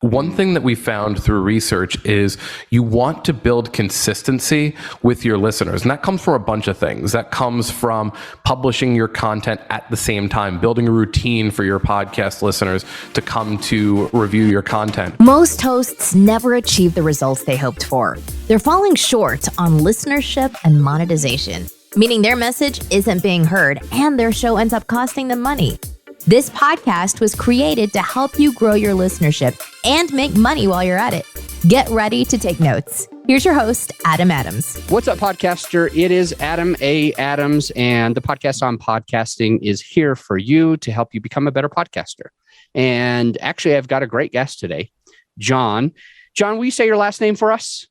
One thing that we found through research is you want to build consistency with your listeners. And that comes from a bunch of things. That comes from publishing your content at the same time, building a routine for your podcast listeners to come to review your content. Most hosts never achieve the results they hoped for. They're falling short on listenership and monetization, meaning their message isn't being heard and their show ends up costing them money. This podcast was created to help you grow your listenership and make money while you're at it. Get ready to take notes. Here's your host, Adam Adams. What's up, podcaster? It is Adam A. Adams, and the podcast on podcasting is here for you to help you become a better podcaster. And actually, I've got a great guest today, John. John, will you say your last name for us?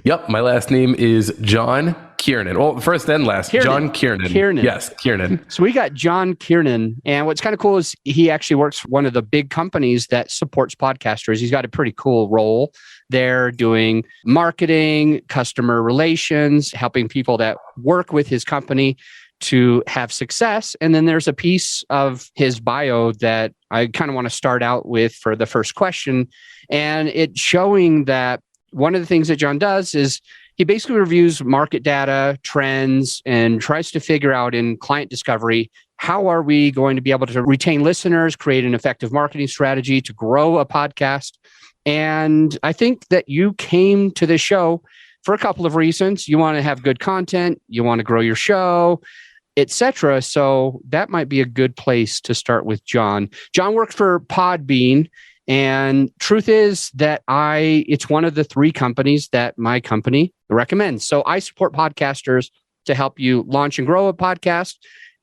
Yep, my last name is John Kiernan. Well, first and last, Kiernan. John Kiernan. Kiernan. Yes, Kiernan. So we got John Kiernan, and what's kind of cool is he actually works for one of the big companies that supports podcasters. He's got a pretty cool role there doing marketing, customer relations, helping people that work with his company to have success. And then there's a piece of his bio that I kind of want to start out with for the first question, and it's showing that one of the things that John does is he basically reviews market data, trends, and tries to figure out in client discovery, how are we going to be able to retain listeners, create an effective marketing strategy to grow a podcast? And I think that you came to this show for a couple of reasons. You want to have good content, you want to grow your show, etc. So that might be a good place to start with John. John works for Podbean. And truth is that it's one of the three companies that my company recommends. So I support podcasters to help you launch and grow a podcast.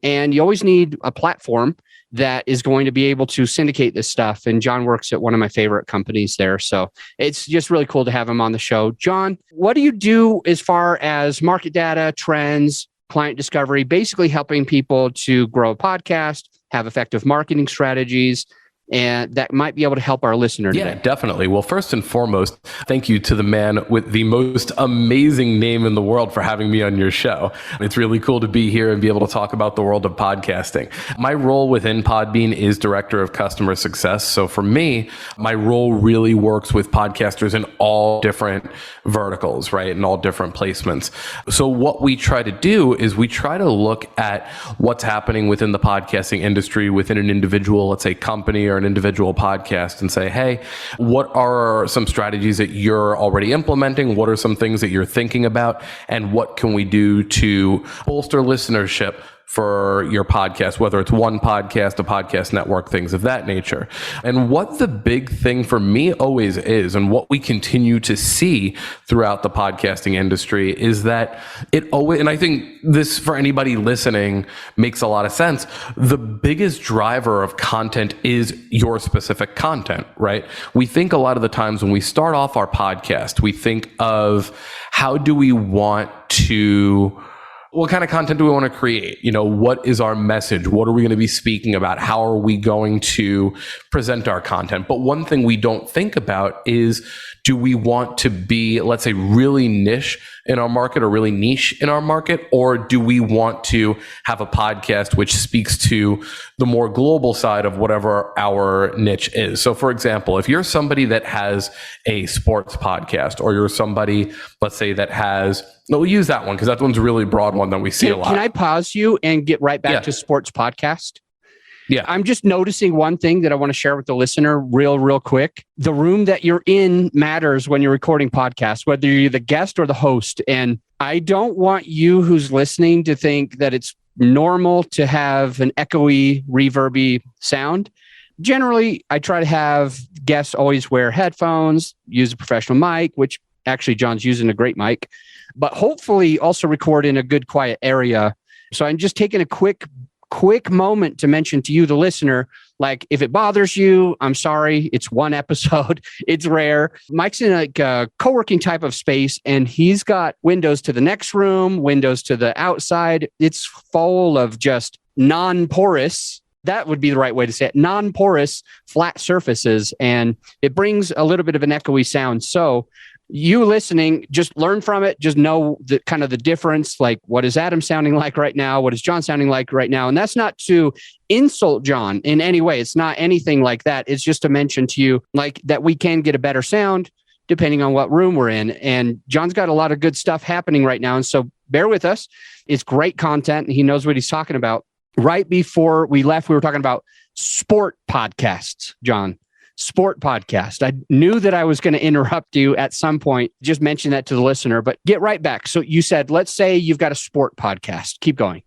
And you always need a platform that is going to be able to syndicate this stuff. And John works at one of my favorite companies there. So it's just really cool to have him on the show. John, what do you do as far as market data, trends, client discovery, basically helping people to grow a podcast, have effective marketing strategies, and that might be able to help our listener today? Yeah, definitely. Well, first and foremost, thank you to the man with the most amazing name in the world for having me on your show. It's really cool to be here and be able to talk about the world of podcasting. My role within Podbean is Director of Customer Success. So for me, my role really works with podcasters in all different verticals, right? In all different placements. So what we try to do is we try to look at what's happening within the podcasting industry, within an individual, let's say company or an individual podcast, and say, hey, what are some strategies that you're already implementing? What are some things that you're thinking about? And what can we do to bolster listenership for your podcast, whether it's one podcast, a podcast network, things of that nature. And what the big thing for me always is, and what we continue to see throughout the podcasting industry, is that it always, and I think this for anybody listening makes a lot of sense, the biggest driver of content is your specific content, right? We think a lot of the times when we start off our podcast, we think of how do we want to, what kind of content do we want to create? You know, what is our message? What are we going to be speaking about? How are we going to present our content? But one thing we don't think about is, do we want to be, let's say, really niche in our market or really niche in our market? Or do we want to have a podcast which speaks to the more global side of whatever our niche is? So for example, if you're somebody that has a sports podcast, or you're somebody, let's say, that has, no, we'll use that one because that one's a really broad one that we see a lot. Can I pause you and get right back to sports podcast? Yeah. I'm just noticing one thing that I want to share with the listener real quick. The room that you're in matters when you're recording podcasts, whether you're the guest or the host. And I don't want you who's listening to think that it's normal to have an echoey, reverby sound. Generally, I try to have guests always wear headphones, use a professional mic, which actually John's using a great mic, but hopefully also record in a good quiet area. So I'm just taking a quick moment to mention to you, the listener, like, if it bothers you, I'm sorry. It's one episode. It's rare. Mike's in like a co-working type of space, and he's got windows to the next room, windows to the outside. It's full of just non-porous, that would be the right way to say it, non-porous flat surfaces, and it brings a little bit of an echoey sound. So you listening, just learn from it. Just know the kind of the difference. Like, what is Adam sounding like right now? What is John sounding like right now? And that's not to insult John in any way. It's not anything like that. It's just to mention to you like that we can get a better sound depending on what room we're in. And John's got a lot of good stuff happening right now. And so bear with us. It's great content. And he knows what he's talking about. Right before we left, we were talking about sport podcasts, John. Sport podcast. I knew that I was going to interrupt you at some point. Just mention that to the listener, but get right back. So you said, let's say you've got a sport podcast. Keep going.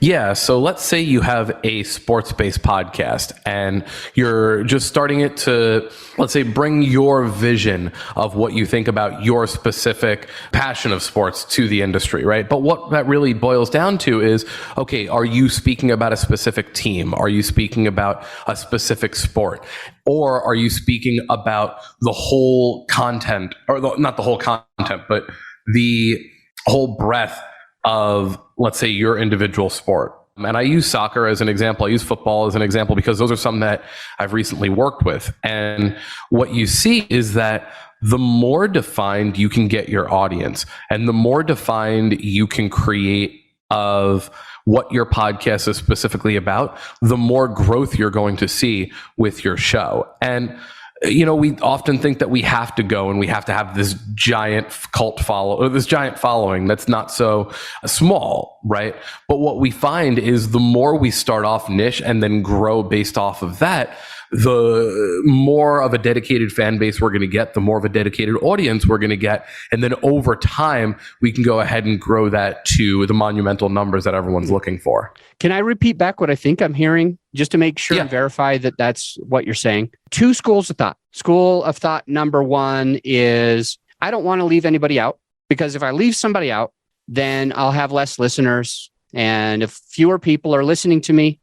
Yeah. So let's say you have a sports-based podcast and you're just starting it to, let's say, bring your vision of what you think about your specific passion of sports to the industry, right? But what that really boils down to is, okay, are you speaking about a specific team? Are you speaking about a specific sport? Or are you speaking about the whole content, or not the whole content, but the whole breadth of, let's say, your individual sport? And I use soccer as an example. I use football as an example because those are some that I've recently worked with. And what you see is that the more defined you can get your audience and the more defined you can create of what your podcast is specifically about, the more growth you're going to see with your show. And you know, we often think that we have to go and we have to have this giant cult follow, or this giant following that's not so small, right? But what we find is the more we start off niche and then grow based off of that, the more of a dedicated fan base we're going to get, the more of a dedicated audience we're going to get. And then over time, we can go ahead and grow that to the monumental numbers that everyone's looking for. Can I repeat back what I think I'm hearing just to make sure and verify that that's what you're saying? Two schools of thought. School of thought number one is, I don't want to leave anybody out, because if I leave somebody out, then I'll have less listeners. And if fewer people are listening to me,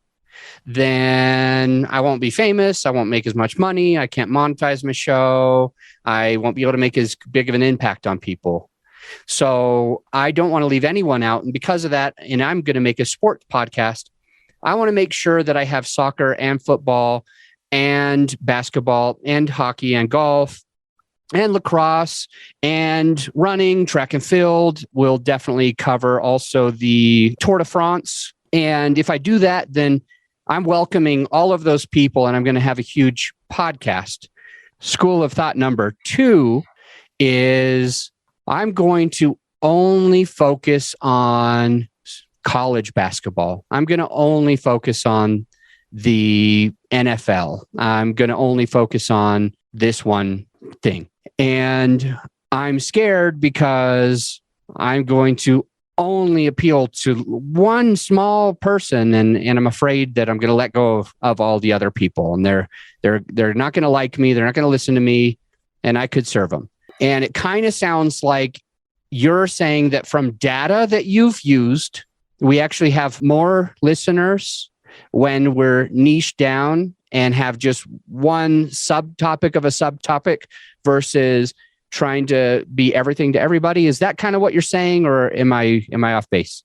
then I won't be famous. I won't make as much money. I can't monetize my show. I won't be able to make as big of an impact on people. So I don't want to leave anyone out. And because of that, and I'm going to make a sports podcast, I want to make sure that I have soccer and football and basketball and hockey and golf and lacrosse and running, track and field. We'll definitely cover also the Tour de France. And if I do that, then I'm welcoming all of those people and I'm going to have a huge podcast. School of thought number two is, I'm going to only focus on college basketball. I'm going to only focus on the NFL. I'm going to only focus on this one thing. And I'm scared because I'm going to only appeal to one small person, and I'm afraid that I'm going to let go of all the other people, and they're not going to like me, they're not going to listen to me, and I could serve them. And it kind of sounds like you're saying that from data that you've used, we actually have more listeners when we're niche down and have just one subtopic of a subtopic versus trying to be everything to everybody. Is that kind of what you're saying, or am I off base?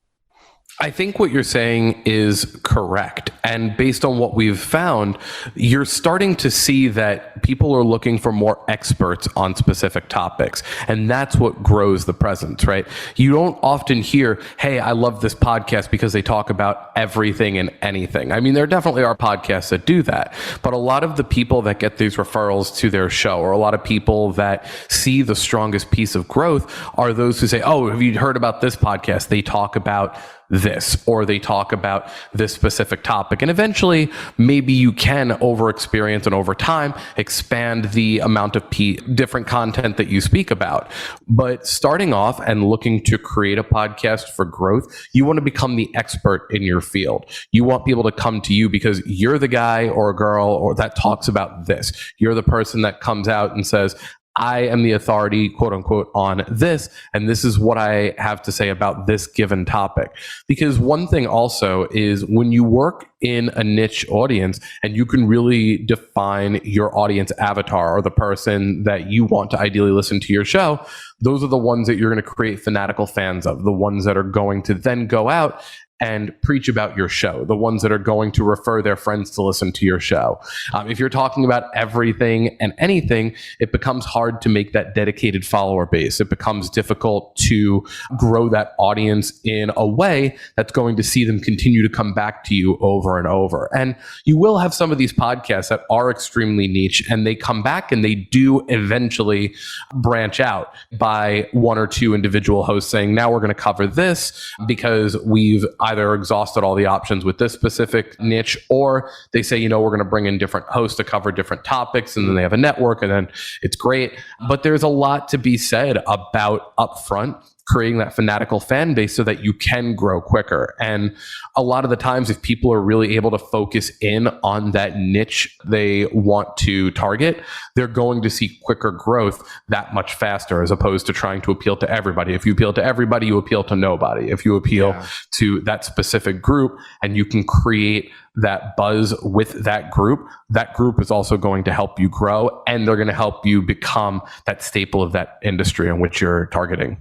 I think what you're saying is correct. And based on what we've found, you're starting to see that people are looking for more experts on specific topics. And that's what grows the presence, right? You don't often hear, hey, I love this podcast because they talk about everything and anything. I mean, there definitely are podcasts that do that. But a lot of the people that get these referrals to their show, or a lot of people that see the strongest piece of growth, are those who say, oh, have you heard about this podcast? They talk about this, or they talk about this specific topic. And eventually, maybe you can over experience and over time expand the amount of different content that you speak about. But starting off and looking to create a podcast for growth, you want to become the expert in your field. You want people to come to you because you're the guy or girl or that talks about this. You're the person that comes out and says, I am the authority, quote unquote, on this, and this is what I have to say about this given topic. Because one thing also is, when you work in a niche audience, and you can really define your audience avatar, or the person that you want to ideally listen to your show. Those are the ones that you're going to create fanatical fans of, the ones that are going to then go out and preach about your show, the ones that are going to refer their friends to listen to your show. If you're talking about everything and anything, it becomes hard to make that dedicated follower base. It becomes difficult to grow that audience in a way that's going to see them continue to come back to you over and over. And you will have some of these podcasts that are extremely niche, and they come back and they do eventually branch out by one or two individual hosts saying, now we're going to cover this because we've either exhausted all the options with this specific niche, or they say, we're going to bring in different hosts to cover different topics, and then they have a network, and then it's great. But there's a lot to be said about upfront creating that fanatical fan base so that you can grow quicker. And a lot of the times, if people are really able to focus in on that niche they want to target, they're going to see quicker growth that much faster, as opposed to trying to appeal to everybody. If you appeal to everybody, you appeal to nobody. If you appeal to that specific group and you can create that buzz with that group is also going to help you grow, and they're going to help you become that staple of that industry in which you're targeting.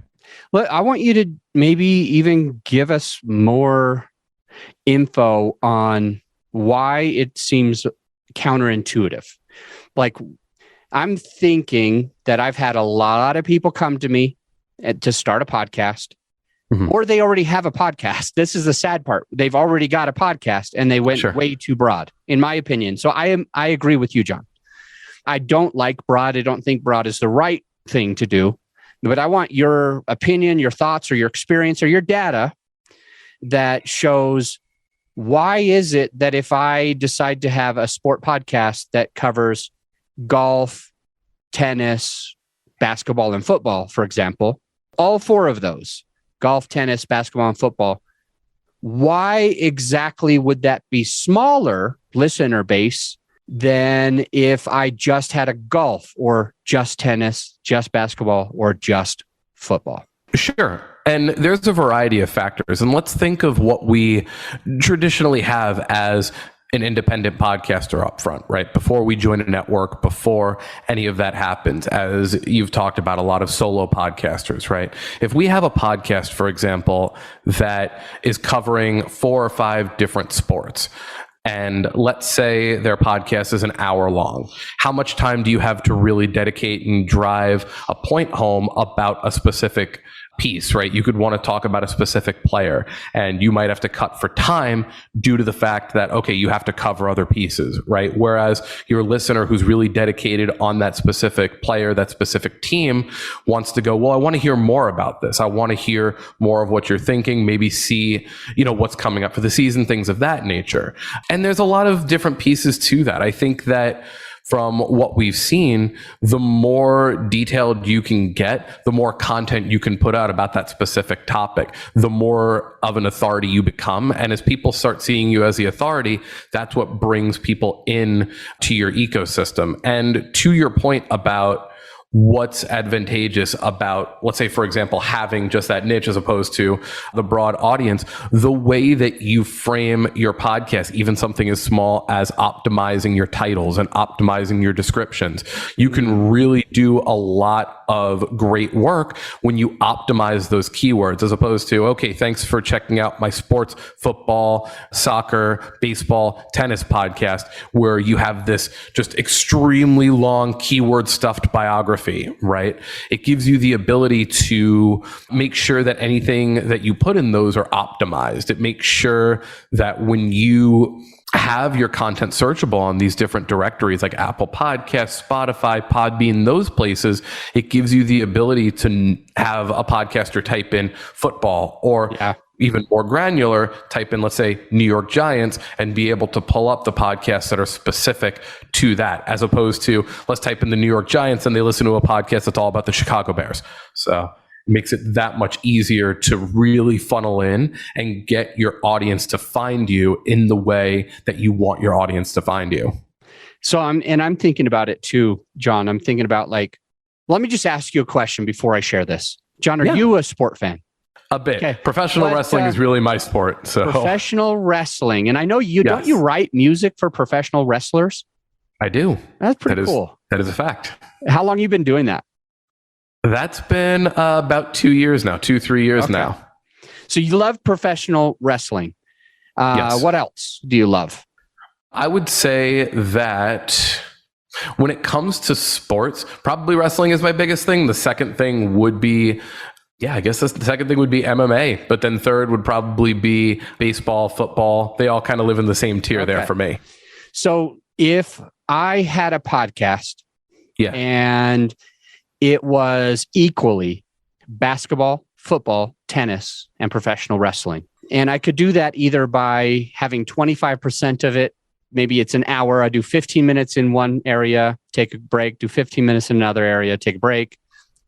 Well, I want you to maybe even give us more info on why it seems counterintuitive. Like, I'm thinking that I've had a lot of people come to me to start a podcast, or they already have a podcast. This is the sad part. They've already got a podcast and they went way too broad, in my opinion. So I agree with you, John. I don't like broad. I don't think broad is the right thing to do. But I want your opinion, your thoughts, or your experience, or your data that shows, why is it that if I decide to have a sport podcast that covers golf, tennis, basketball, and football, for example, all four of those, golf, tennis, basketball, and football, why exactly would that be smaller listener base than if I just had a golf, or just tennis, just basketball, or just football? Sure. And there's a variety of factors. And let's think of what we traditionally have as an independent podcaster up front, right? Before we join a network, before any of that happens, as you've talked about, a lot of solo podcasters, right? If we have a podcast, for example, that is covering 4 or 5 different sports, and let's say their podcast is an hour long, how much time do you have to really dedicate and drive a point home about a specific piece, right? You could want to talk about a specific player, and you might have to cut for time due to the fact that, okay, you have to cover other pieces, right? Whereas your listener who's really dedicated on that specific player, that specific team, wants to go, well, I want to hear more about this. I want to hear more of what you're thinking, maybe see, what's coming up for the season, things of that nature. And there's a lot of different pieces to that. I think that from what we've seen, the more detailed you can get, the more content you can put out about that specific topic, the more of an authority you become. And as people start seeing you as the authority, that's what brings people in to your ecosystem. And to your point about what's advantageous about, let's say, for example, having just that niche as opposed to the broad audience, the way that you frame your podcast, even something as small as optimizing your titles and optimizing your descriptions, you can really do a lot of great work when you optimize those keywords, as opposed to, okay, thanks for checking out my sports, football, soccer, baseball, tennis podcast, where you have this just extremely long keyword stuffed biography, right? It gives you the ability to make sure that anything that you put in those are optimized. It makes sure that when you have your content searchable on these different directories like Apple Podcasts, Spotify, Podbean, those places, it gives you the ability to have a podcaster type in football, or even more granular, type in, let's say, New York Giants, and be able to pull up the podcasts that are specific to that, as opposed to, let's type in the New York Giants and they listen to a podcast that's all about the Chicago Bears. So it makes it that much easier to really funnel in and get your audience to find you in the way that you want your audience to find you. So I'm thinking about it too, John. I'm thinking about, let me just ask you a question before I share this. John, are you a sport fan? A bit. Okay. Professional wrestling is really my sport. So professional wrestling. And I know you, don't you write music for professional wrestlers? I do. That's pretty cool. That is a fact. How long have you been doing that? That's been about 2 years now, 3 years now. So you love professional wrestling. Yes. What else do you love? I would say that when it comes to sports, probably wrestling is my biggest thing. The second thing would be, I guess the second thing would be MMA. But then third would probably be baseball, football. They all kind of live in the same tier there for me. So if I had a podcast and it was equally basketball, football, tennis, and professional wrestling, and I could do that either by having 25% of it, maybe it's an hour, I do 15 minutes in one area, take a break, do 15 minutes in another area, take a break,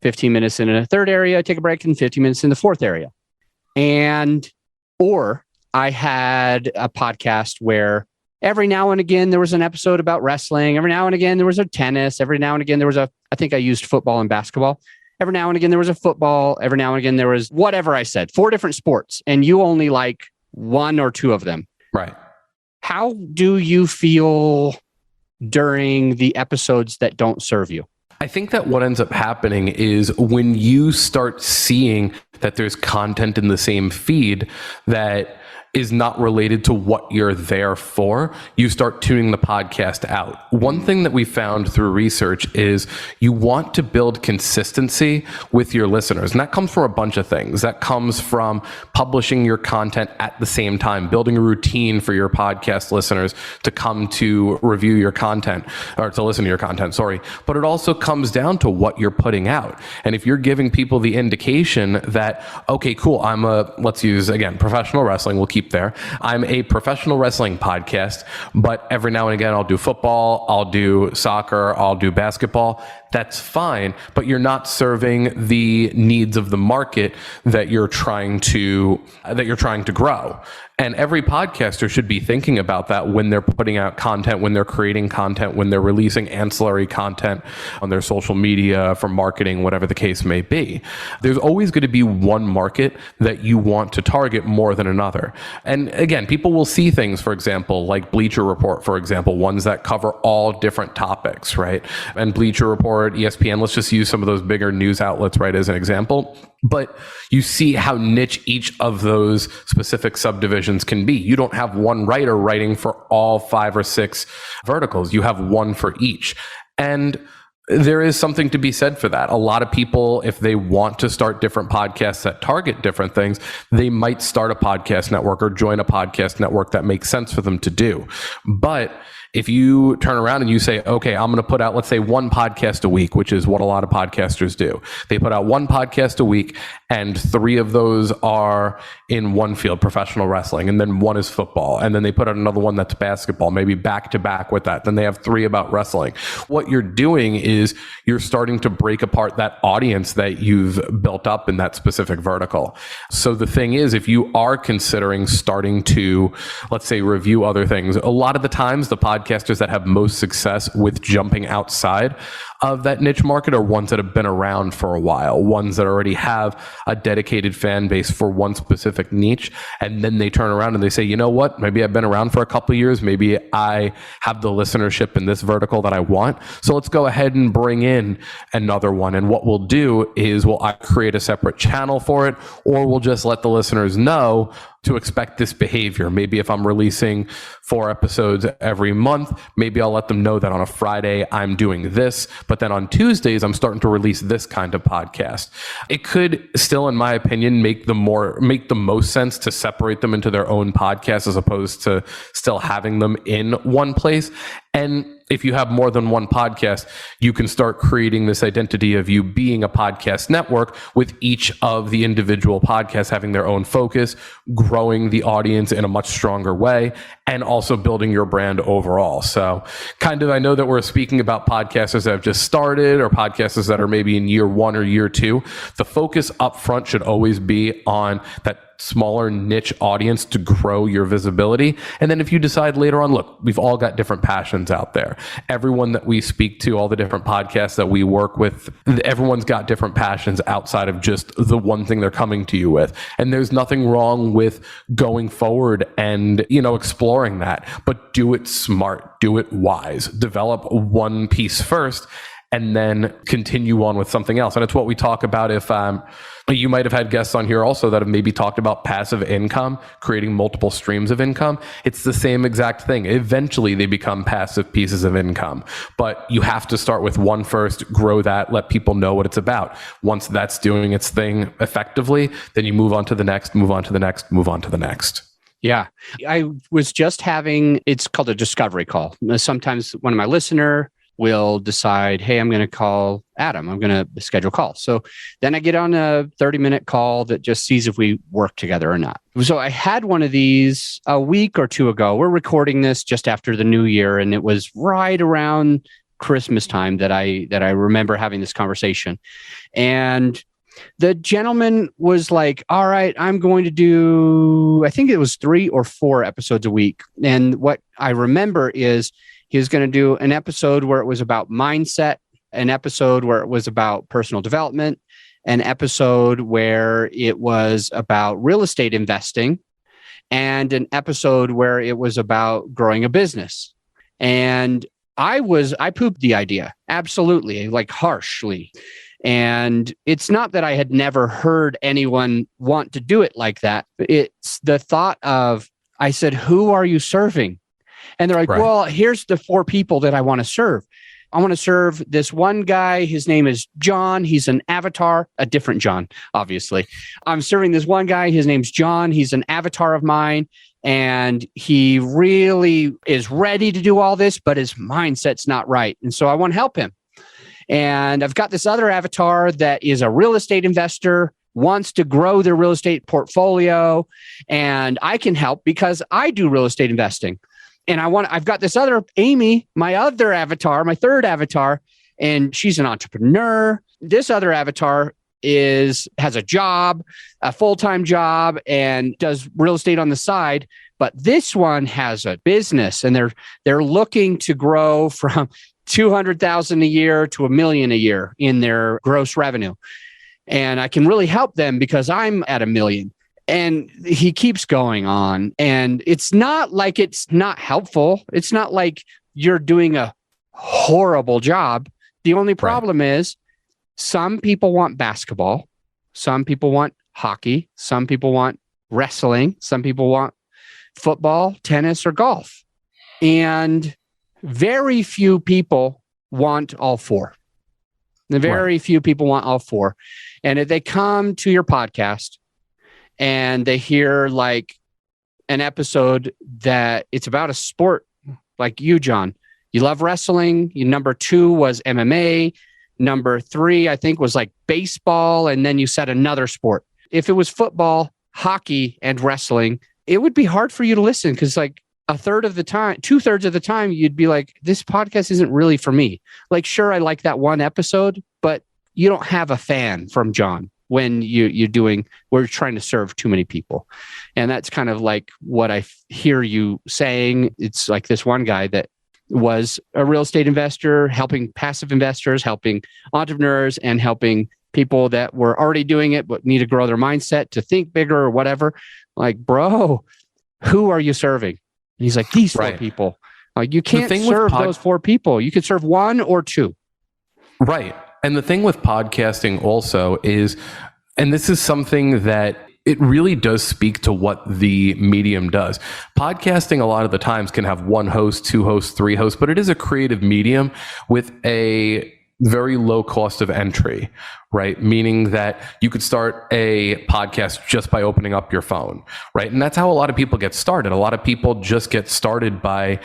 15 minutes in a third area, take a break, and 15 minutes in the fourth area. Or I had a podcast where every now and again there was an episode about wrestling, every now and again there was a tennis, every now and again there was I think I used football and basketball. Every now and again there was a football, every now and again there was whatever I said, 4 different sports, and you only like 1 or 2 of them. Right. How do you feel during the episodes that don't serve you? I think that what ends up happening is when you start seeing that there's content in the same feed that is not related to what you're there for, you start tuning the podcast out. One thing that we found through research is you want to build consistency with your listeners. And that comes from a bunch of things. That comes from publishing your content at the same time, building a routine for your podcast listeners to come to review your content or to listen to your content, But it also comes down to what you're putting out. And if you're giving people the indication that, okay, cool, let's use again, professional wrestling, we'll keep there. I'm a professional wrestling podcast, but every now and again I'll do football, I'll do soccer, I'll do basketball. That's fine, but you're not serving the needs of the market that you're trying to grow. And every podcaster should be thinking about that when they're putting out content, when they're creating content, when they're releasing ancillary content on their social media for marketing, whatever the case may be. There's always going to be one market that you want to target more than another. And again, people will see things, for example, like Bleacher Report, for example, ones that cover all different topics, right? And Bleacher Report, ESPN, let's just use some of those bigger news outlets, right, as an example. But you see how niche each of those specific subdivisions can be. You don't have one writer writing for all 5 or 6 verticals. You have one for each. And there is something to be said for that. A lot of people, if they want to start different podcasts that target different things, they might start a podcast network or join a podcast network that makes sense for them to do. But if you turn around and you say, okay, I'm going to put out, let's say, 1 podcast a week, which is what a lot of podcasters do. They put out 1 podcast a week and 3 of those are in one field, professional wrestling, and then 1 is football. And then they put out another one that's basketball, maybe back to back with that. Then they have 3 about wrestling. What you're doing is you're starting to break apart that audience that you've built up in that specific vertical. So the thing is, if you are considering starting to, let's say, review other things, a lot of the times the podcasters that have most success with jumping outside of that niche market are ones that have been around for a while, ones that already have a dedicated fan base for one specific niche. And then they turn around and they say, you know what, maybe I've been around for a couple of years. Maybe I have the listenership in this vertical that I want. So let's go ahead and bring in another one. And what we'll do is we'll create a separate channel for it, or we'll just let the listeners know to expect this behavior. Maybe if I'm releasing 4 episodes every month, maybe I'll let them know that on a Friday I'm doing this, but then on Tuesdays I'm starting to release this kind of podcast. It could still, in my opinion, make the most sense to separate them into their own podcast as opposed to still having them in one place. And if you have more than one podcast, you can start creating this identity of you being a podcast network with each of the individual podcasts having their own focus, growing the audience in a much stronger way, and also building your brand overall. So I know that we're speaking about podcasters that have just started or podcasters that are maybe in year 1 or year 2. The focus up front should always be on that smaller niche audience to grow your visibility. And then if you decide later on, look, we've all got different passions out there. Everyone that we speak to, all the different podcasts that we work with, everyone's got different passions outside of just the one thing they're coming to you with. And there's nothing wrong with going forward and, exploring that, but do it smart, do it wise, develop one piece first, and then continue on with something else. And it's what we talk about if you might have had guests on here also that have maybe talked about passive income, creating multiple streams of income. It's the same exact thing. Eventually they become passive pieces of income, but you have to start with one first, grow that, let people know what it's about. Once that's doing its thing effectively, then you move on to the next, move on to the next, move on to the next. Yeah. I was just having, it's called a discovery call. Sometimes one of my listener will decide, hey, I'm going to call Adam. I'm going to schedule a call. So then I get on a 30-minute call that just sees if we work together or not. So I had one of these a week or two ago. We're recording this just after the new year, and it was right around Christmas time that I remember having this conversation. And the gentleman was like, all right, I'm going to do, I think it was 3 or 4 episodes a week. And what I remember is he was going to do an episode where it was about mindset, an episode where it was about personal development, an episode where it was about real estate investing, and an episode where it was about growing a business. And I pooped the idea, absolutely, like harshly. And it's not that I had never heard anyone want to do it like that. It's the thought of, I said, who are you serving? And they're like, right. Well, here's the 4 people that I want to serve. I want to serve this one guy. His name is John. He's an avatar, a different John, obviously. I'm serving this one guy. His name's John. He's an avatar of mine. And he really is ready to do all this, but his mindset's not right. And so I want to help him. And I've got this other avatar that is a real estate investor, wants to grow their real estate portfolio. And I can help because I do real estate investing. And I've got this other Amy, my other avatar, my third avatar, and she's an entrepreneur. This other avatar has a job, a full-time job, and does real estate on the side. But this one has a business, and they're looking to grow from $200,000 a year to $1 million a year in their gross revenue. And I can really help them because I'm at $1 million. And he keeps going on. And it's not like it's not helpful. It's not like you're doing a horrible job. The only problem is some people want basketball. Some people want hockey. Some people want wrestling. Some people want football, tennis, or golf. And very few people want all 4. Very few people want all 4. And if they come to your podcast and they hear like an episode that it's about a sport, like you, John, you love wrestling. Your number 2 was MMA. Number 3, I think, was like baseball. And then you said another sport. If it was football, hockey, and wrestling, it would be hard for you to listen because like 2/3 of the time, you'd be like, this podcast isn't really for me. Like, sure, I like that one episode, but you don't have a fan from John when we're trying to serve too many people. And that's kind of like what I hear you saying. It's like this one guy that was a real estate investor, helping passive investors, helping entrepreneurs, and helping people that were already doing it, but need to grow their mindset to think bigger or whatever. Like, bro, who are you serving? And he's like, these 4 people. Like, you can't serve those 4 people. You could serve 1 or 2. Right. And the thing with podcasting also is, and this is something that it really does speak to what the medium does. Podcasting a lot of the times can have 1 host, 2 hosts, 3 hosts, but it is a creative medium with a very low cost of entry, right? Meaning that you could start a podcast just by opening up your phone, right? And that's how a lot of people get started. A lot of people just get started by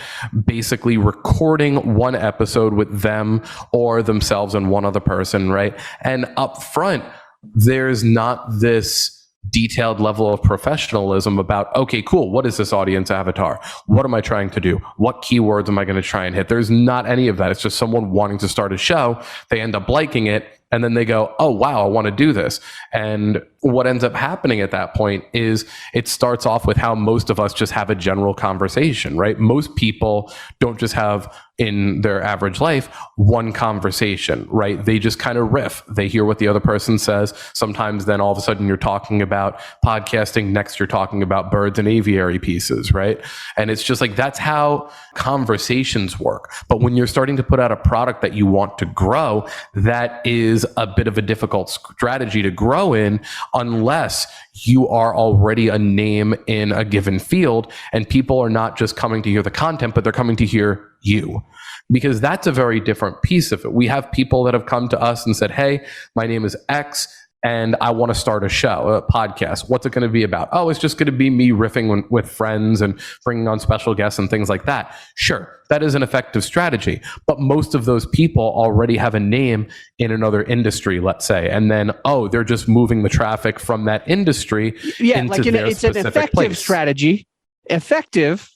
basically recording one episode with them or themselves and one other person, right? And up front, there's not this detailed level of professionalism about, okay, cool, what is this audience avatar? What am I trying to do? What keywords am I going to try and hit? There's not any of that. It's just someone wanting to start a show. They end up liking it, and then they go, oh, wow, I want to do this. And what ends up happening at that point is it starts off with how most of us just have a general conversation, right? Most people don't just have in their average life one conversation, right? They just kind of riff. They hear what the other person says. Sometimes then all of a sudden you're talking about podcasting. Next you're talking about birds and aviary pieces, right? And it's just like, that's how conversations work. But when you're starting to put out a product that you want to grow, that is a bit of a difficult strategy to grow in unless you are already a name in a given field and people are not just coming to hear the content, but they're coming to hear you. Because that's a very different piece of it. We have people that have come to us and said, hey, my name is X and I want to start a show, a podcast. What's it going to be about? Oh, it's just going to be me riffing with friends and bringing on special guests and things like that. Sure, that is an effective strategy. But most of those people already have a name in another industry, let's say. And then, they're just moving the traffic from that industry into their it's specific an effective place. strategy. Effective.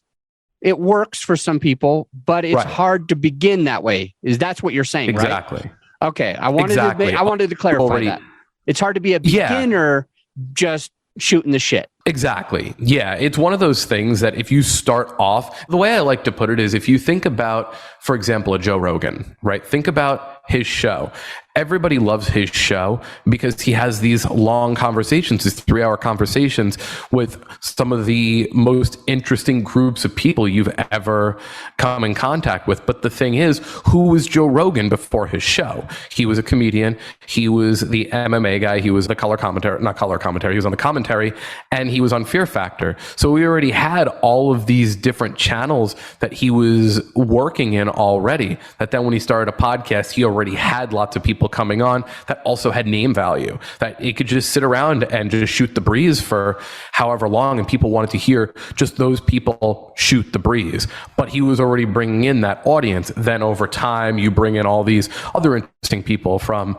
It works for some people, but it's hard to begin that way. That's what you're saying, right? Exactly. Okay. I wanted to clarify that. It's hard to be a beginner just shooting the shit. Exactly. Yeah. It's one of those things that if you start off, the way I like to put it is if you think about, for example, a Joe Rogan, right? Think about his show. Everybody loves his show because he has these long conversations, these 3-hour conversations with some of the most interesting groups of people you've ever come in contact with. But the thing is, who was Joe Rogan before his show? He was a comedian. He was the MMA guy. He was the not color commentary. He was on the commentary and he was on Fear Factor. So we already had all of these different channels that he was working in already, that then when he started a podcast, he already had lots of people coming on that also had name value, that he could just sit around and just shoot the breeze for however long, and people wanted to hear just those people shoot the breeze. But he was already bringing in that audience. Then over time, you bring in all these other interesting people from,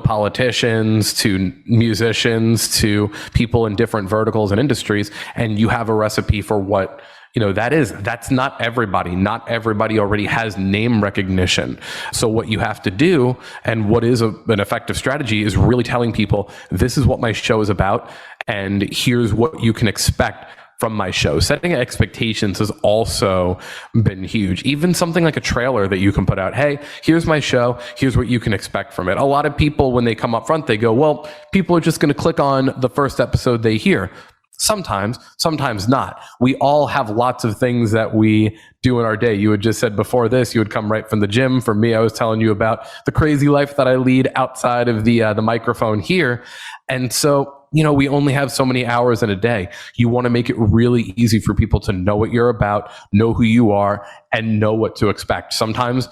politicians to musicians to people in different verticals and industries, and you have a recipe for what that's not everybody. Not everybody already has name recognition. So what you have to do, and what is an effective strategy, is really telling people, this is what my show is about, and here's what you can expect from my show. Setting expectations has also been huge. Even something like a trailer that you can put out. Hey, here's my show. Here's what you can expect from it. A lot of people, when they come up front, they go, well, people are just going to click on the first episode they hear. Sometimes not. We all have lots of things that we do in our day. You had just said before this, you would come right from the gym. For me, I was telling you about the crazy life that I lead outside of the microphone here. And so, we only have so many hours in a day. You want to make it really easy for people to know what you're about, know who you are, and know what to expect. Sometimes,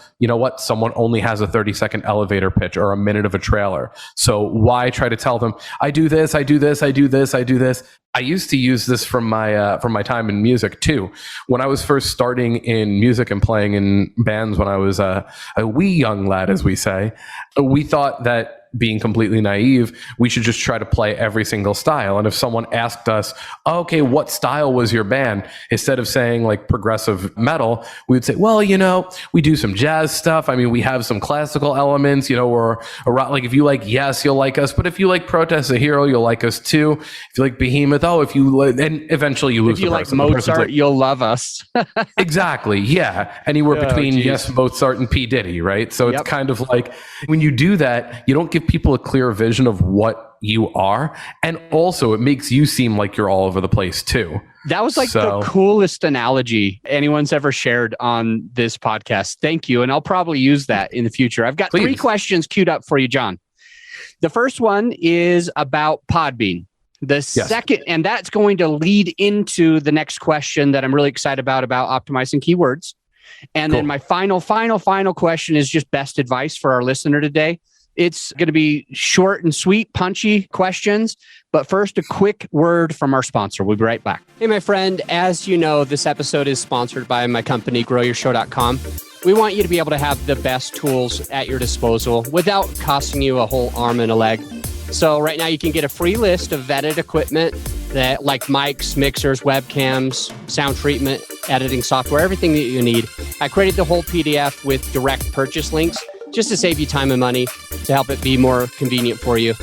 someone only has a 30-second elevator pitch or a minute of a trailer. So why try to tell them, I do this, I do this, I do this, I do this. I used to use this from my time in music too. When I was first starting in music and playing in bands when I was a wee young lad, as we say, we thought that, being completely naive, we should just try to play every single style. And if someone asked us, okay, what style was your band? Instead of saying like progressive metal, we would say, well, we do some jazz stuff. I mean, we have some classical elements, or like if you like Yes, you'll like us. But if you like Protest the Hero, you'll like us too. If you like Behemoth, if you like, and eventually you lose the person. If you like Mozart, you'll love us. Exactly. Yeah. Anywhere between Yes, Mozart and P. Diddy, right? So it's kind of like when you do that, you don't give people a clear vision of what you are, and also it makes you seem like you're all over the place too. That was the coolest analogy anyone's ever shared on this podcast. Thank you, and I'll probably use that in the future. I've got 3 questions queued up for you, John. The first one is about Podbean. The second, and that's going to lead into the next question that I'm really excited about optimizing keywords. And then my final question is just best advice for our listener today. It's going to be short and sweet, punchy questions. But first, a quick word from our sponsor. We'll be right back. Hey, my friend, as you know, this episode is sponsored by my company, GrowYourShow.com. We want you to be able to have the best tools at your disposal without costing you a whole arm and a leg. So right now you can get a free list of vetted equipment that like mics, mixers, webcams, sound treatment, editing software, everything that you need. I created the whole PDF with direct purchase links just to save you time and money, to help it be more convenient for you.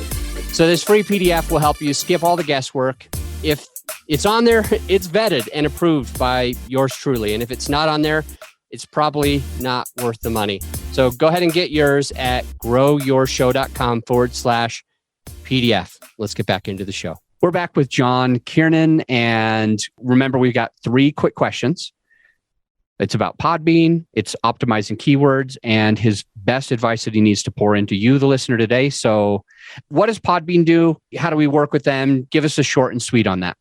So this free PDF will help you skip all the guesswork. If it's on there, it's vetted and approved by yours truly. And if it's not on there, it's probably not worth the money. So go ahead and get yours at growyourshow.com/PDF. Let's get back into the show. We're back with John Kiernan. And remember, we've got 3 quick questions. It's about Podbean, it's optimizing keywords, and his best advice that he needs to pour into you, the listener, today. So what does Podbean do? How do we work with them? Give us a short and sweet on that.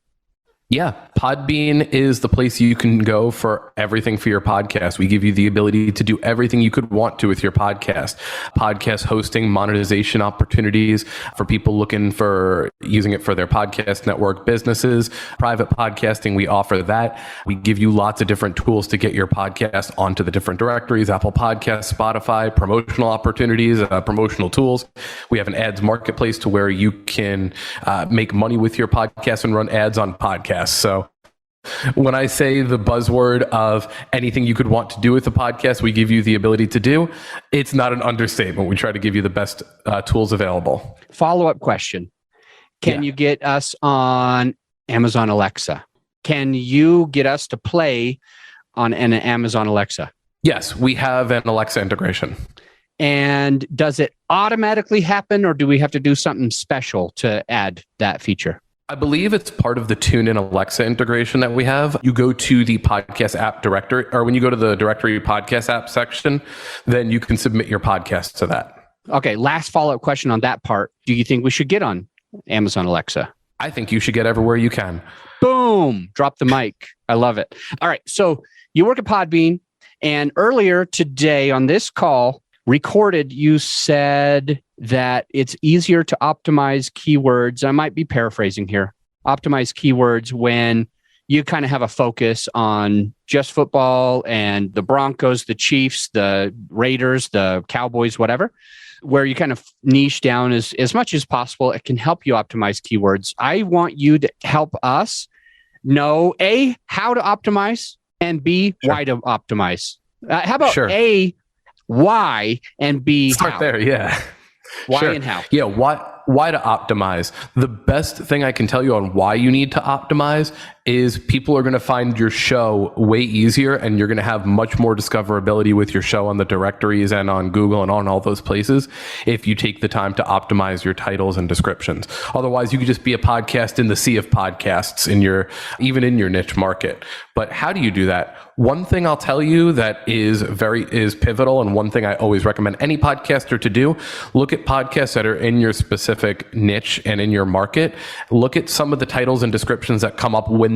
Yeah, Podbean is the place you can go for everything for your podcast. We give you the ability to do everything you could want to with your podcast. Podcast hosting, monetization opportunities for people looking for using it for their podcast network businesses. Private podcasting, we offer that. We give you lots of different tools to get your podcast onto the different directories, Apple Podcasts, Spotify, promotional opportunities, promotional tools. We have an ads marketplace to where you can make money with your podcast and run ads on podcasts. So when I say the buzzword of anything you could want to do with the podcast, we give you the ability to do, it's not an understatement. We try to give you the best tools available. Follow-up question. Can you get us on Amazon Alexa? Can you get us to play on an Amazon Alexa? Yes, we have an Alexa integration. And does it automatically happen, or do we have to do something special to add that feature? I believe it's part of the TuneIn Alexa integration that we have. You go to the podcast app directory, or when you go to the directory podcast app section, then you can submit your podcast to that. Okay, last follow-up question on that part. Do you think we should get on Amazon Alexa? I think you should get everywhere you can. Boom! Drop the mic. I love it. All right, so you work at Podbean, and earlier today on this call, recorded, you said that it's easier to optimize keywords. I might be paraphrasing here. Optimize keywords when you kind of have a focus on just football and the Broncos, the Chiefs, the Raiders, the Cowboys, whatever, where you kind of niche down as much as possible. It can help you optimize keywords. I want you to help us know, A, how to optimize, and B, why to optimize. How about A, why, and B, Start how? there, yeah. Why and how? Yeah, why to optimize? The best thing I can tell you on why you need to optimize is people are going to find your show way easier, and you're going to have much more discoverability with your show on the directories and on Google and on all those places if you take the time to optimize your titles and descriptions. Otherwise, you could just be a podcast in the sea of podcasts even in your niche market. But how do you do that? One thing I'll tell you that is pivotal, and one thing I always recommend any podcaster to do, look at podcasts that are in your specific niche and in your market. Look at some of the titles and descriptions that come up when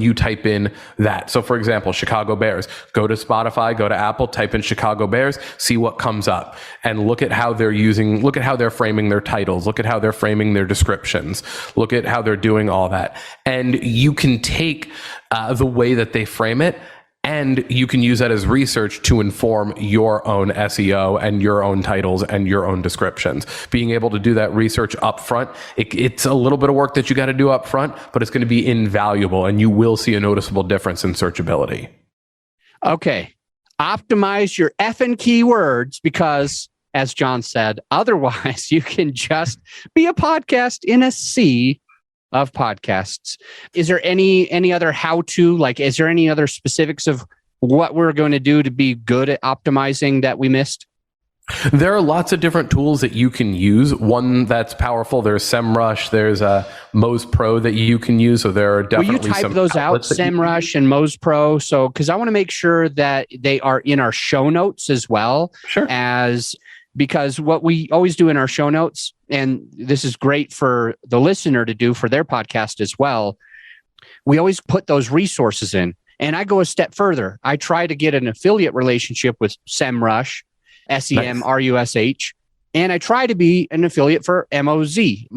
you type in that. So for example, Chicago Bears, go to Spotify, go to Apple, type in Chicago Bears, see what comes up, and look at how they're framing their titles, look at how they're framing their descriptions, look at how they're doing all that. And you can take the way that they frame it, and you can use that as research to inform your own SEO and your own titles and your own descriptions. Being able to do that research up front, it's a little bit of work that you got to do up front, but it's going to be invaluable, and you will see a noticeable difference in searchability. Okay. Optimize your effing keywords, because, as John said, otherwise you can just be a podcast in a sea of podcasts. Is there any other how-to, like, is there any other specifics of what we're going to do to be good at optimizing that we missed? There are lots of different tools that you can use. One that's powerful, there's Semrush, there's Moz Pro that you can use. So there are definitely some. Will you type those out, Semrush and Moz Pro? So, because I want to make sure that they are in our show notes as well. Sure. Because what we always do in our show notes, and this is great for the listener to do for their podcast as well, we always put those resources in. And I go a step further. I try to get an affiliate relationship with Semrush, SEMRUSH, and I try to be an affiliate for MOZ.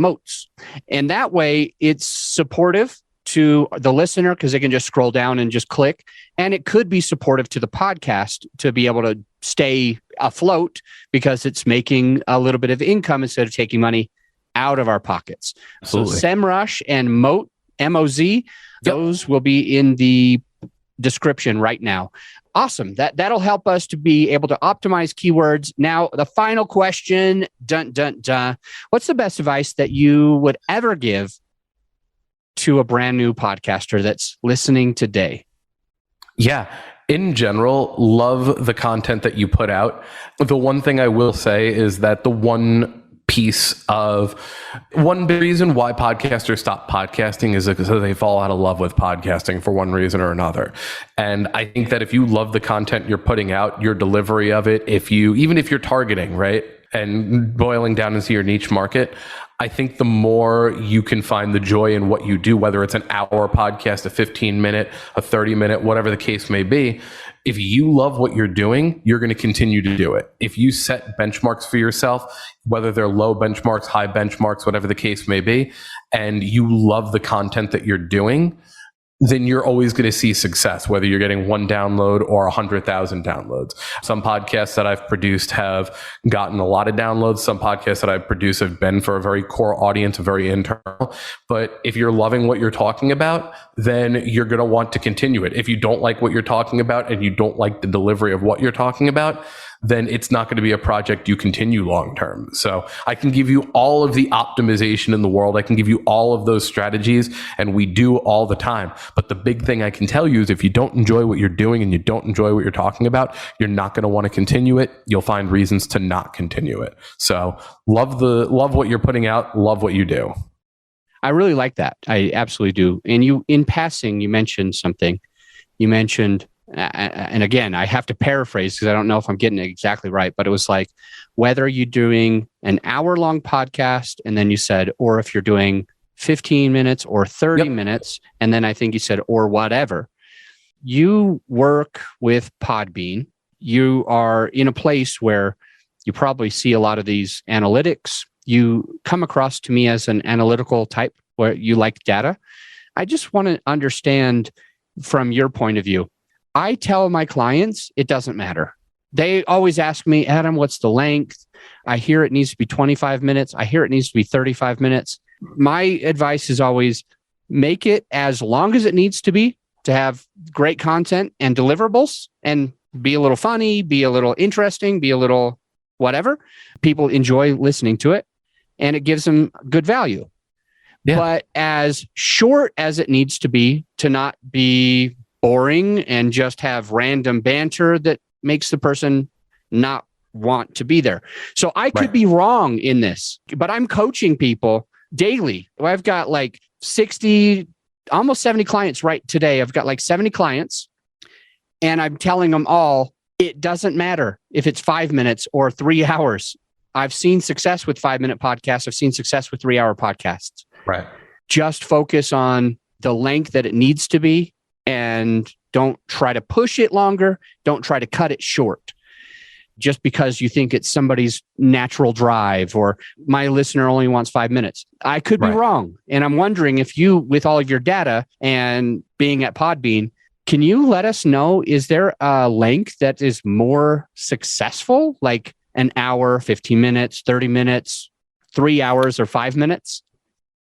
And that way it's supportive to the listener because they can just scroll down and just click. And it could be supportive to the podcast to be able to stay afloat because it's making a little bit of income instead of taking money out of our pockets. Absolutely. So Semrush and MOZ, those will be in the description right now. Awesome. That'll help us to be able to optimize keywords. Now, the final question, dun, dun, dun. What's the best advice that you would ever give to a brand new podcaster that's listening today? Yeah. In general, love the content that you put out. The one thing I will say is that the one big reason why podcasters stop podcasting is because they fall out of love with podcasting for one reason or another. And I think that if you love the content you're putting out, your delivery of it, even if you're targeting, right, and boiling down into your niche market, I think the more you can find the joy in what you do, whether it's an hour podcast, a 15-minute, a 30-minute, whatever the case may be, if you love what you're doing, you're going to continue to do it. If you set benchmarks for yourself, whether they're low benchmarks, high benchmarks, whatever the case may be, and you love the content that you're doing, then you're always going to see success, whether you're getting one download or 100,000 downloads. Some podcasts that I've produced have gotten a lot of downloads. Some podcasts that I've produced have been for a very core audience, very internal. But if you're loving what you're talking about, then you're going to want to continue it. If you don't like what you're talking about and you don't like the delivery of what you're talking about, then it's not going to be a project you continue long term. So I can give you all of the optimization in the world. I can give you all of those strategies, and we do all the time. But the big thing I can tell you is if you don't enjoy what you're doing and you don't enjoy what you're talking about, you're not going to want to continue it. You'll find reasons to not continue it. So love what you're putting out, love what you do. I really like that. I absolutely do. And you, in passing, you mentioned something. You mentioned, and again, I have to paraphrase because I don't know if I'm getting it exactly right, but it was like, whether you're doing an hour-long podcast, and then you said, or if you're doing 15 minutes or 30 minutes, and then I think you said, or whatever. You work with Podbean. You are in a place where you probably see a lot of these analytics. You come across to me as an analytical type where you like data. I just want to understand from your point of view. I tell my clients, it doesn't matter. They always ask me, Adam, what's the length? I hear it needs to be 25 minutes. I hear it needs to be 35 minutes. My advice is always make it as long as it needs to be to have great content and deliverables, and be a little funny, be a little interesting, be a little whatever. People enjoy listening to it, and it gives them good value. Yeah. But as short as it needs to be to not be boring and just have random banter that makes the person not want to be there. So I could be wrong in this, but I'm coaching people daily. I've got like 60, almost 70 clients right today. I've got like 70 clients, and I'm telling them all, it doesn't matter if it's 5 minutes or 3 hours. I've seen success with 5-minute podcasts. I've seen success with 3-hour podcasts. Right. Just focus on the length that it needs to be, and don't try to push it longer. Don't try to cut it short just because you think it's somebody's natural drive, or my listener only wants 5 minutes. I could be wrong. And I'm wondering if you, with all of your data and being at Podbean, can you let us know, is there a length that is more successful? Like an hour, 15 minutes, 30 minutes, 3 hours, or 5 minutes?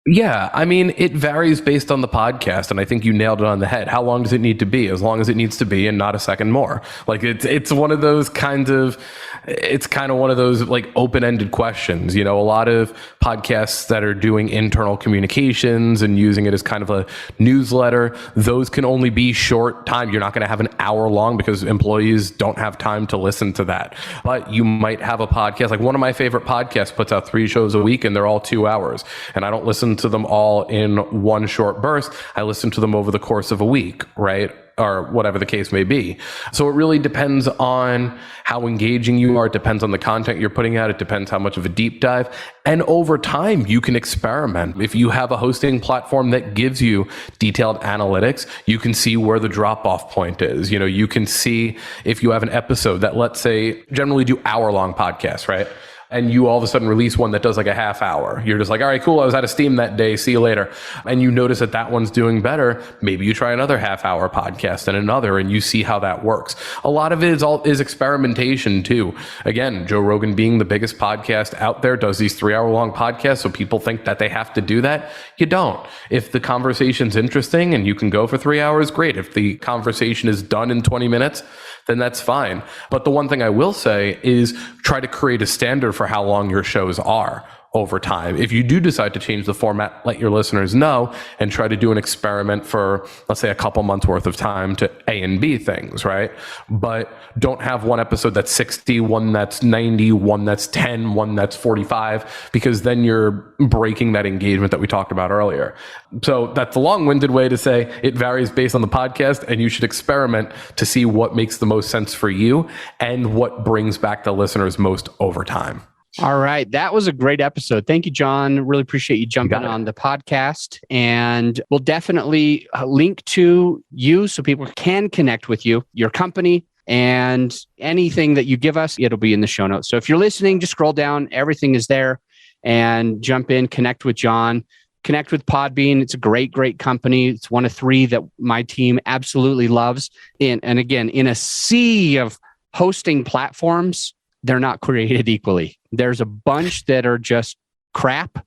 Yeah, I mean, it varies based on the podcast, and I think you nailed it on the head. How long does it need to be? As long as it needs to be, and not a second more. Like it's one of those kind of one of those like open-ended questions. You know, a lot of podcasts that are doing internal communications and using it as kind of a newsletter, those can only be short time. You're not going to have an hour long because employees don't have time to listen to that. But you might have a podcast, like one of my favorite podcasts puts out 3 shows a week, and they're all 2 hours, and I don't listen to them all in one short burst. I listen to them over the course of a week, right? Or whatever the case may be. So it really depends on how engaging you are. It depends on the content you're putting out. It depends how much of a deep dive. And over time, you can experiment. If you have a hosting platform that gives you detailed analytics, you can see where the drop-off point is. You know, you can see if you have an episode that, let's say, generally do hour-long podcasts, right? and you all of a sudden release one that does like a half hour. You're just like, all right, cool. I was out of steam that day. See you later. And you notice that one's doing better. Maybe you try another half hour podcast and another, and you see how that works. A lot of it is experimentation too. Again, Joe Rogan being the biggest podcast out there does these 3-hour long podcasts. So people think that they have to do that. You don't. If the conversation's interesting and you can go for 3 hours, great. If the conversation is done in 20 minutes, then that's fine. But the one thing I will say is try to create a standard for how long your shows are over time. If you do decide to change the format, let your listeners know and try to do an experiment for, let's say, a couple months worth of time to A and B things, right? But don't have one episode that's 60, one that's 90, one that's 10, one that's 45, because then you're breaking that engagement that we talked about earlier. So that's a long-winded way to say it varies based on the podcast, and you should experiment to see what makes the most sense for you and what brings back the listeners most over time. All right. That was a great episode. Thank you, John. Really appreciate you jumping on the podcast. And we'll definitely link to you so people can connect with you, your company, and anything that you give us, it'll be in the show notes. So if you're listening, just scroll down. Everything is there and jump in, connect with John, connect with Podbean. It's a great, great company. It's one of 3 that my team absolutely loves. And again, in a sea of hosting platforms, they're not created equally. There's a bunch that are just crap.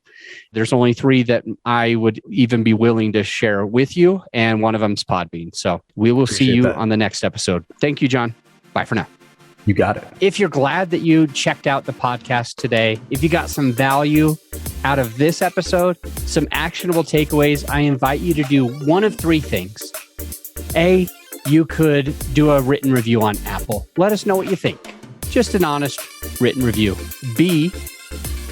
There's only 3 that I would even be willing to share with you. And one of them is Podbean. So we will see you on the next episode. Thank you, John. Bye for now. You got it. If you're glad that you checked out the podcast today, if you got some value out of this episode, some actionable takeaways, I invite you to do one of 3 things. A, you could do a written review on Apple. Let us know what you think. Just an honest written review. B,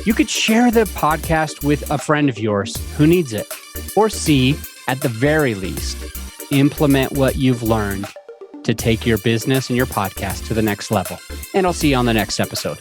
you could share the podcast with a friend of yours who needs it. Or C, at the very least, implement what you've learned to take your business and your podcast to the next level. And I'll see you on the next episode.